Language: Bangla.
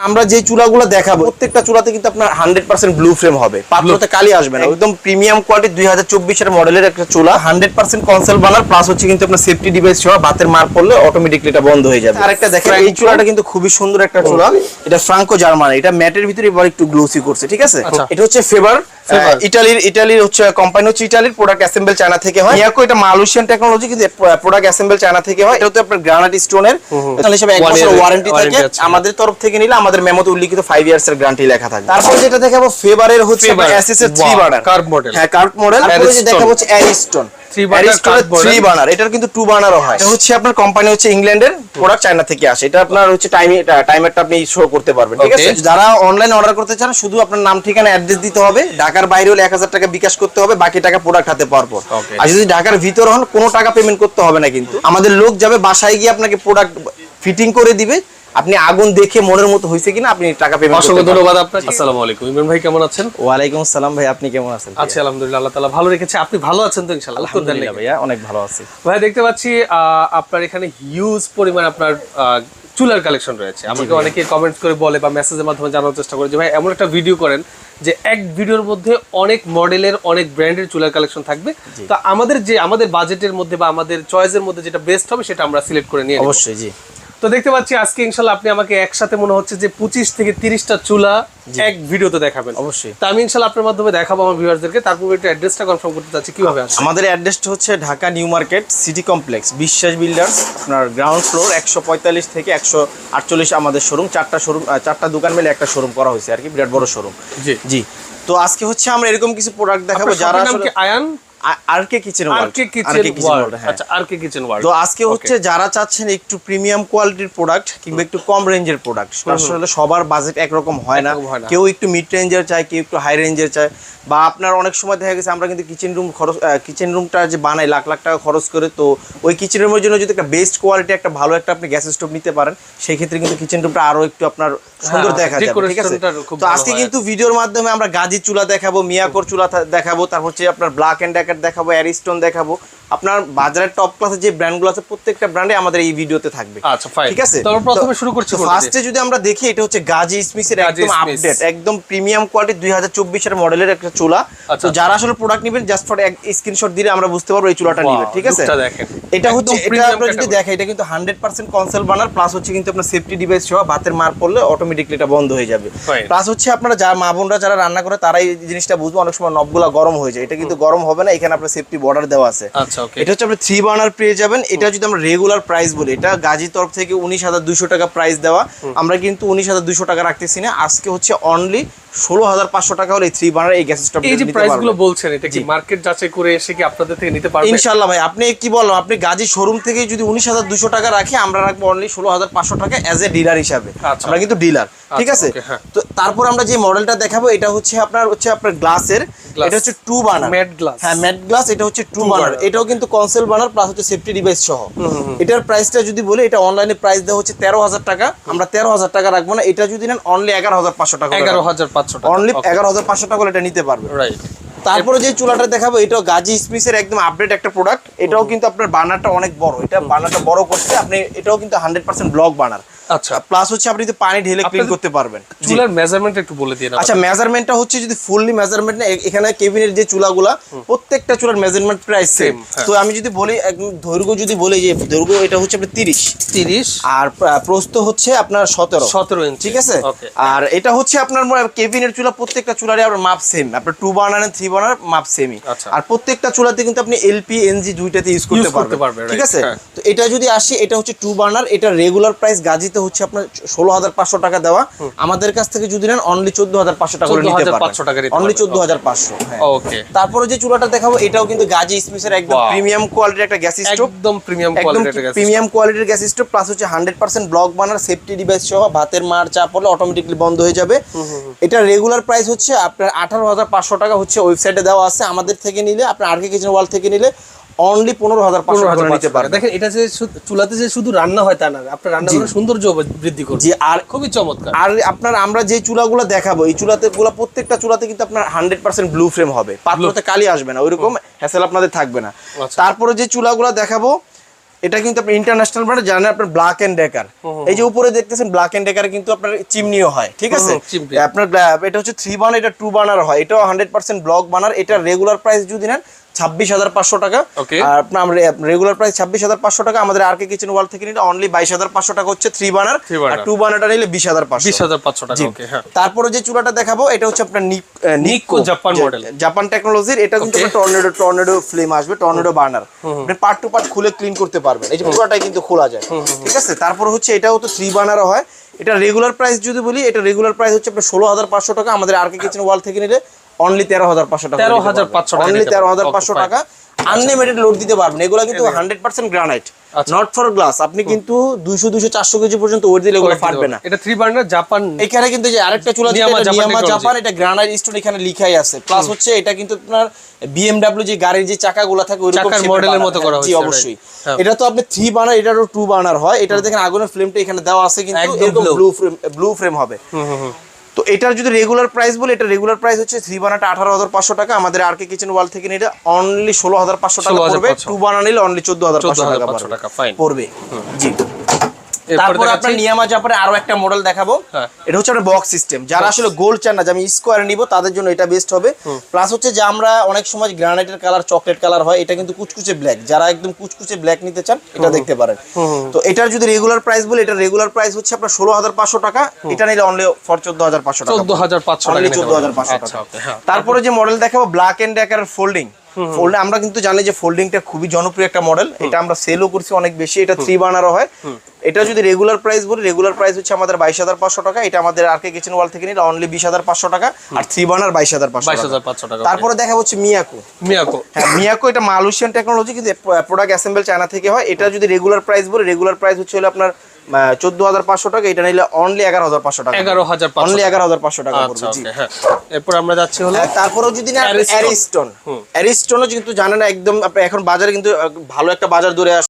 আমরা যে চুলাগুলো দেখাবো প্রত্যেকটা চুলাতে কিন্তু আপনার 100% ব্লু ফ্রেম হবে, পাত্রতে কালি আসবে না, একদম প্রিমিয়াম কোয়ালিটি 2024 এর মডেলের একটা চুলা, 100% কনসোল বানার প্লাস হচ্ছে কিন্তু আপনার সেফটি ডিভাইস সহ বাতের মার পড়লে অটোমেটিক্যালি এটা বন্ধ হয়ে যাবে। আরেকটা দেখেন, এই চুলাটা কিন্তু খুবই সুন্দর একটা চুলা, এটা ফ্রাঙ্কো জার্মানি, এটা ম্যাটের ভিতরে এবার একটু গ্লোসি করছে, ঠিক আছে। এটা হচ্ছে ফেভার ইটালির হচ্ছে কোম্পানি, হচ্ছে ইটালির, প্রোডাক্ট অ্যাসেম্বল চায়না থেকে হয়। মিয়াকো এটা মালয়েশিয়ান টেকনোলজি, কিন্তু প্রোডাক্ট অ্যাসেম্বল চায়না থেকে হয়। এটা হচ্ছে আপনার গ্রানাইট স্টোনের হিসেবে 1 বছর ওয়ারেন্টি থাকে। আমাদের তরফ থেকে নিলে আমাদের মেমোতে উল্লিখিত 5 ইয়ার্স এর গ্যারান্টি লেখা থাকে। তারপর যেটা দেখাবো ফেভারের হচ্ছে এসএস এর 3 বার্নার কার্ভ মডেল, হ্যাঁ কার্ভ মডেল। তারপর যে দেখাবো হচ্ছে অ্যারিস্টন 3 বার্নার, এটার কিন্তু 2 বার্নারও হয়। এটা হচ্ছে আপনার কোম্পানি হচ্ছে ইংল্যান্ডের, প্রোডাক্ট চায়না থেকে আসে। এটা আপনার হচ্ছে টাইমারটা আপনি শো করতে পারবেন, ঠিক আছে। যারা অনলাইন অর্ডার করতে চান শুধু আপনার নাম ঠিকানা অ্যাড্রেস দিতে হবে, ঢাকার বাইরে হলে 1000 টাকা বিকাশ করতে হবে, বাকি টাকা প্রোডাক্ট হাতে পাওয়ার পর। আর যদি ঢাকার ভিতর হন কোনো টাকা পেমেন্ট করতে হবে না, কিন্তু আমাদের লোক যাবে বাসায় গিয়ে আপনাকে প্রোডাক্ট ফিটিং করে দিবে, আপনি আগুন দেখে মনের মতো হইছে কিনা আপনি টাকা পেমেন্ট করতে পারবেন। অসংখ্য ধন্যবাদ আপনাকে। আসসালামু আলাইকুম ইমরান ভাই, কেমন আছেন? ওয়ালাইকুম আসসালাম ভাই, আপনি কেমন আছেন? আচ্ছা আলহামদুলিল্লাহ, আল্লাহ তাআলা ভালো রেখেছে। আপনি ভালো আছেন তো ইনশাআল্লাহ? আলহামদুলিল্লাহ ভাইয়া, অনেক ভালো আছি ভাই। দেখতে পাচ্ছি আপনার এখানে হিউজ পরিমাণ আপনার চুলার কালেকশন রয়েছে। আমাকে অনেকে কমেন্টস করে বলে বা মেসেজের মাধ্যমে জানার চেষ্টা করে যে ভাই এমন একটা ভিডিও করেন যে এক ভিডিওর মধ্যে অনেক মডেলের অনেক ব্র্যান্ডের চুলার কালেকশন থাকবে। তো আমাদের বাজেটের মধ্যে বা আমাদের চয়েসের মধ্যে যেটা বেস্ট হবে সেটা আমরা সিলেক্ট করে নিয়ে অবশ্যই। জি, তো দেখতে পাচ্ছি আজকে ইনশাআল্লাহ আপনি আমাকে একসাথে মনে হচ্ছে যে 25 থেকে 30টা চুলা এক ভিডিওতে দেখাবেন। অবশ্যই। তো আমি ইনশাআল্লাহ আপনার মাধ্যমে দেখাবো আমার ভিউয়ারদেরকে। তারপর একটু অ্যাড্রেসটা কনফার্ম করতে চাচ্ছি, কিভাবে আসবে? আমাদের অ্যাড্রেসটা হচ্ছে Dhaka new market city complex, বিশ্বাস বিল্ডার্স, আপনার গ্রাউন্ড ফ্লোর 145 থেকে 148 আমাদের শোরুম। 4টা দোকান মিলে একটা শোরুম করা হয়েছে আর কি, বিরাট বড় শোরুম। জি জি। তো আজকে হচ্ছে আমরা এরকম কিছু প্রোডাক্ট দেখাবো যারা আসলে আয়ান আরকে কিচেন ওয়ার্ল্ড। আচ্ছা, আরকে কিচেন ওয়ার্ল্ড। তো আজকে হচ্ছে যারা চাচ্ছেন একটু প্রিমিয়াম কোয়ালিটির প্রোডাক্ট কিংবা একটু কম রেঞ্জের প্রোডাক্ট, আসলে সবার বাজেট একরকম হয় না, কেউ একটু মিড রেঞ্জের চায়, কেউ একটু হাই রেঞ্জের চায়, বা আপনার অনেক সময় দেখা গেছে আমরা কিন্তু কিচেন রুমটা যে বানাই লাখ লাখ টাকা খরচ করে, তো ওই কিচেন রুমের জন্য যদি একটা বেস্ট কোয়ালিটি একটা ভালো একটা আপনি গ্যাস স্টোভ নিতে পারেন, সেই ক্ষেত্রে কিন্তু কিচেন রুমটা আরো একটু আপনার সুন্দর দেখা যাবে, ঠিক আছে। তো আজকে কিন্তু ভিডিওর মাধ্যমে আমরা গাজী চুলা দেখাবো, মিয়াকোর চুলা দেখাবো, তারপর হচ্ছে আপনার ব্ল্যাক এন্ড ডেকার দেখাবো, অ্যারিস্টন দেখাবো। আপনার বাজারের টপ ক্লাসের যে ব্র্যান্ডগুলো আছে প্রত্যেকটা ব্র্যান্ডে আমাদের এই ভিডিওতে থাকবে। আচ্ছা ফাইন, ঠিক আছে। তো প্রথমে শুরু করছি। ফার্স্টে যদি আমরা দেখি, এটা হচ্ছে গাজী স্মিথের একদম আপডেট, একদম প্রিমিয়াম কোয়ালিটি 2024 এর মডেলের একটা চুলা। তো যারা আসলে প্রোডাক্ট নেবেন জাস্ট ফর এক স্ক্রিনশট দিলে আমরা বুঝতে পারবো এই চুলাটা নেবেন, ঠিক আছে। এটা হচ্ছে, এটা আমরা যদি দেখি, এটা কিন্তু 100% কনসোল বানার প্লাস হচ্ছে কিন্তু আপনার সেফটি ডিভাইস সহ বাতের মার পড়লে অটোমেটিক্যালি এটা বন্ধ হয়ে যাবে। প্লাস হচ্ছে আপনারা যারা মা বোনরা যারা রান্না করে তারা এই জিনিসটা বুঝবে, অনেক সময় নবগুলা গরম হয়ে যায়, এটা কিন্তু গরম হবে না, এখানে আপনার সেফটি বর্ডার দেওয়া আছে। আচ্ছা ওকে। এটা হচ্ছে আপনি 3 বার্নার পেয়ে যাবেন। এটা যদি আমরা রেগুলার প্রাইস বলি, এটা গাজীর তরফ থেকে 19,200 টাকা প্রাইস দেওয়া, আমরা কিন্তু 19,200 টাকা রাখতেছি না, আজকে হচ্ছে অনলি 16,500 টাকা হলে 3 বার্নার এই গ্যাস স্টোভ। এই যে প্রাইসগুলো বলছেন, এটা কি মার্কেট যাচাই করে এসে কি আপনাদের থেকে নিতে পারবেন? ইনশাআল্লাহ ভাই, আপনি কি বললাম, আপনি গাজী শোরুম থেকে যদি 19,200 টাকা রাখি, আমরা রাখবো অনলি 16,500 টাকা এজ এ ডিলার হিসাবে। আমরা কিন্তু ডিলার, ঠিক আছে। তো তারপর আমরা যে মডেলটা দেখাবো, এটা হচ্ছে আপনার গ্লাসের, এটা হচ্ছে 2 বার্নার ম্যাট গ্লাস। হ্যাঁ ম্যাট গ্লাস, এটা হচ্ছে 2 বার্নার, এটাও কিন্তু কনসোল বার্নার প্লাস হচ্ছে সেফটি ডিভাইস সহ। এটার প্রাইসটা যদি বলি, এটা অনলাইনে প্রাইস দেওয়া হচ্ছে 13,000 টাকা, আমরা 13,000 টাকা রাখবো না, এটা যদি নেন অনলি 11,500 টাকা, 11,500 টাকা, অনলি 11,500 টাকা এটা নিতে পারবে। রাইট। তারপরে যে চুলাটা দেখাবো, এটাও গাজী স্মিথের একদম আপডেট একটা প্রোডাক্ট। এটাও কিন্তু আপনার বার্নারটা অনেক বড়, এটা বার্নারটা বড় করছে আপনি, এটাও কিন্তু 100% ব্লক বার্নার। আচ্ছা, প্লাস হচ্ছে আপনি পানি ঢেলে ক্লিন করতে পারবেন। চুলার মেজারমেন্ট একটু বলে দিন। আচ্ছা, মেজারমেন্টটা হচ্ছে যদি ফুললি মেজারমেন্ট না, এখানে কেবিনের যে চুলাগুলা প্রত্যেকটা চুলার মেজারমেন্ট প্রায় সেম। তো আমি যদি বলি একদম দৈর্ঘ্য, যদি বলি যে দৈর্ঘ্য এটা হচ্ছে আপনার 30 আর প্রস্থ হচ্ছে আপনার 17 ইঞ্চি, ঠিক আছে। আর এটা হচ্ছে আপনার কেবিনের চুলা, প্রত্যেকটা চুলারই আপনার মাপ সেম, আপনার 2 বার্নার এন্ড 3 বার্নার মাপ সেমই। আর প্রত্যেকটা চুলাতে কিন্তু আপনি এলপি এনজি দুইটাতে ইউজ করতে পারবেন, ঠিক আছে। তো এটা যদি আসে, এটা হচ্ছে 2 বার্নার, এটা রেগুলার প্রাইস গাজীতে হচ্ছে আপনার 16,500 টাকা দেওয়া, আমাদের কাছ থেকে যদি নেন অনলি 14,500 টাকা করে নিতে পারবেন, অনলি 14,500। ওকে। তারপরে যে চুলাটা দেখাবো, এটাও কিন্তু গাজী স্মিথের একদম প্রিমিয়াম কোয়ালিটির একটা গ্যাস স্টোভ, একদম প্রিমিয়াম কোয়ালিটির গ্যাস স্টোভ, প্লাস হচ্ছে 100% ব্লক বার্নার, সেফটি ডিভাইস সহ ভাতের মার চাপ পড়লে অটোমেটিক্যালি বন্ধ হয়ে যাবে। এটা রেগুলার প্রাইস হচ্ছে আপনার 18,500 টাকা, হচ্ছে ওয়েবসাইটে দেওয়া আছে। আমাদের থেকে নিলে, আপনার আরকে কিচেন ওয়ার্ল্ড থেকে নিলে অনলি 15,500 টাকা নিতে পারবেন। দেখেন, এটা যে চুলাতে যে শুধু রান্না হয় তা না, আপনার রান্নাঘরের সৌন্দর্য বৃদ্ধি করবে। জি, আর খুবই চমৎকার। আর আপনার আমরা যে চুলাগুলো দেখাবো, এই চুলাতেগুলো প্রত্যেকটা চুলাতে কিন্তু আপনার 100% ব্লু ফ্রেম হবে, পাত্রতে কালি আসবে না, ওইরকম হ্যাসেল আপনাদের থাকবে না। তারপরে যে চুলাগুলো দেখাবো, এটা কিন্তু আপনি ইন্টারন্যাশনাল ব্র্যান্ড জানেন, আপনার ব্ল্যাক এন্ড ডেকার। এই যে উপরে দেখতেছেন ব্ল্যাক এন্ড ডেকার কিন্তু আপনার চিমনিও হয়, ঠিক আছে। আপনার এটা হচ্ছে 3 বার্নার, এটা 2 বার্নার হয়, এটাও 100% ব্লক বার্নার। এটা রেগুলার প্রাইস যদি নেন 26,500 টাকা, আর আপনার রেগুলার প্রাইস 26,500 টাকা। আমাদের আরকে কিচেন ওয়াল থেকে নিলে অনলি 22,500 টাকা হচ্ছে 3 বার্নার, আর 2 বার্নারটা নিলে 20,500 টাকা। ওকে, হ্যাঁ। তারপরে যে চুলাটা দেখাবো এটা হচ্ছে আপনার নিকো জাপান মডেল, জাপান টেকনোলজির। এটা কিন্তু টর্নেডো ফ্লেম আসবে, টর্নেডো বার্নার। আপনি পার্ট টু পার্ট খুলে ক্লিন করতে পারবেন, এই যে পুরোটাই কিন্তু খোলা যায়, ঠিক আছে। তারপর হচ্ছে এটাও তো 3 বার্নারও হয়। এটা রেগুলার প্রাইস যদি বলি, এটা রেগুলার প্রাইস হচ্ছে আপনার 16,500 টাকা। আমাদের আরকে কিচেন ওয়াল থেকে নিলে অনলি 13,500 টাকা, 13,500 টাকা, অনলি 13,500 টাকা। আনলিমিটেড লোড দিতে পারবেন। এগুলো কিন্তু 100% গ্রানাইট, নট ফর গ্লাস। আপনি কিন্তু 200-400 কেজি পর্যন্ত ওয়েট দিলে এগুলো ফাটবে না। এটা 3 বার্নার জাপান। এখানে কিন্তু যে আরেকটা চুলা নিয়ামা জাপান, এটা গ্রানাইট স্টোন এখানে লেখাই আছে। প্লাস হচ্ছে এটা কিন্তু আপনার BMW যে গাড়ির যে চাকাগুলো থাকে ওই রকম মডেলের মতো করা হয়েছে। জি অবশ্যই। এটা তো আপনি 3 বার্নার, এটারও 2 বার্নার হয়। এটা দেখেন আগুনের ফ্লেমটা এখানে দেওয়া আছে, কিন্তু এরকম ব্লু ফ্রেম হবে। তো এটার যদি রেগুলার প্রাইস বলি, এটা রেগুলার প্রাইস হচ্ছে 3 বার্নারটা 18,500 টাকা। আমাদের আরকে কিচেন ওয়াল থেকে নিলে অনলি 16,500 টাকা পড়বে। 2 বার্নার নিলে অনলি 14,500 টাকা পড়বে। জি। তারপর আপনার নিয়ামা জাপানের আরো একটা মডেল দেখাবো। এটা হচ্ছে আপনার বক্স সিস্টেম। যারা আসলে গোল্ড চান না যে আমি স্কোয়ার নিব, তাদের জন্য এটা বেস্ট হবে। প্লাস হচ্ছে যে আমরা অনেক সময় গ্রানাইটের কালার চকলেট কালার হয়, এটা কিন্তু কুচকুচে ব্ল্যাক। যারা একদম কুচকুচে ব্ল্যাক নিতে চান এটা দেখতে পারেন। তো এটার যদি রেগুলার প্রাইস বলি, এটা রেগুলার প্রাইস হচ্ছে আপনার 16,500 টাকা। এটা নিলে অনলি ফর 14,500 টাকা, 14,500 অনলি 14,500 টাকা। তারপরে যে মডেল দেখাবো ব্ল্যাক এন্ড ডেকার ফোল্ডিং। আমরা কিন্তু জানি যে ফোল্ডিংটা খুবই জনপ্রিয় একটা মডেল, এটা আমরা সেলও করছি অনেক বেশি। এটা 3 বার্নারও হয়। এটা যদি রেগুলার প্রাইস বলি, রেগুলার প্রাইস হচ্ছে আমাদের 22,500 টাকা। এটা আমাদের আরকে কিচেন ওয়াল থেকে নিলে অনলি 20,500 টাকা, আর 3 বার্নার 22,500 টাকা। তারপরে দেখা হচ্ছে মিয়াকো। হ্যাঁ, মিয়াকো এটা মালয়েশিয়ান টেকনোলজি, কিন্তু প্রোডাক্ট অ্যাসেম্বল চায়না থেকে হয়। এটা যদি রেগুলার প্রাইস বলি, রেগুলার প্রাইস হচ্ছে হলো আপনার 14,500 টাকা। এটা নিলে অনলি 11,500 টাকা, অনলি 11,500 টাকা পড়বে। জি, এরপর আমরা যাচ্ছি হলো তারপরেও যদি না অ্যারিস্টনও কিন্তু জানেন একদম, এখন বাজারে কিন্তু ভালো একটা বাজার দরে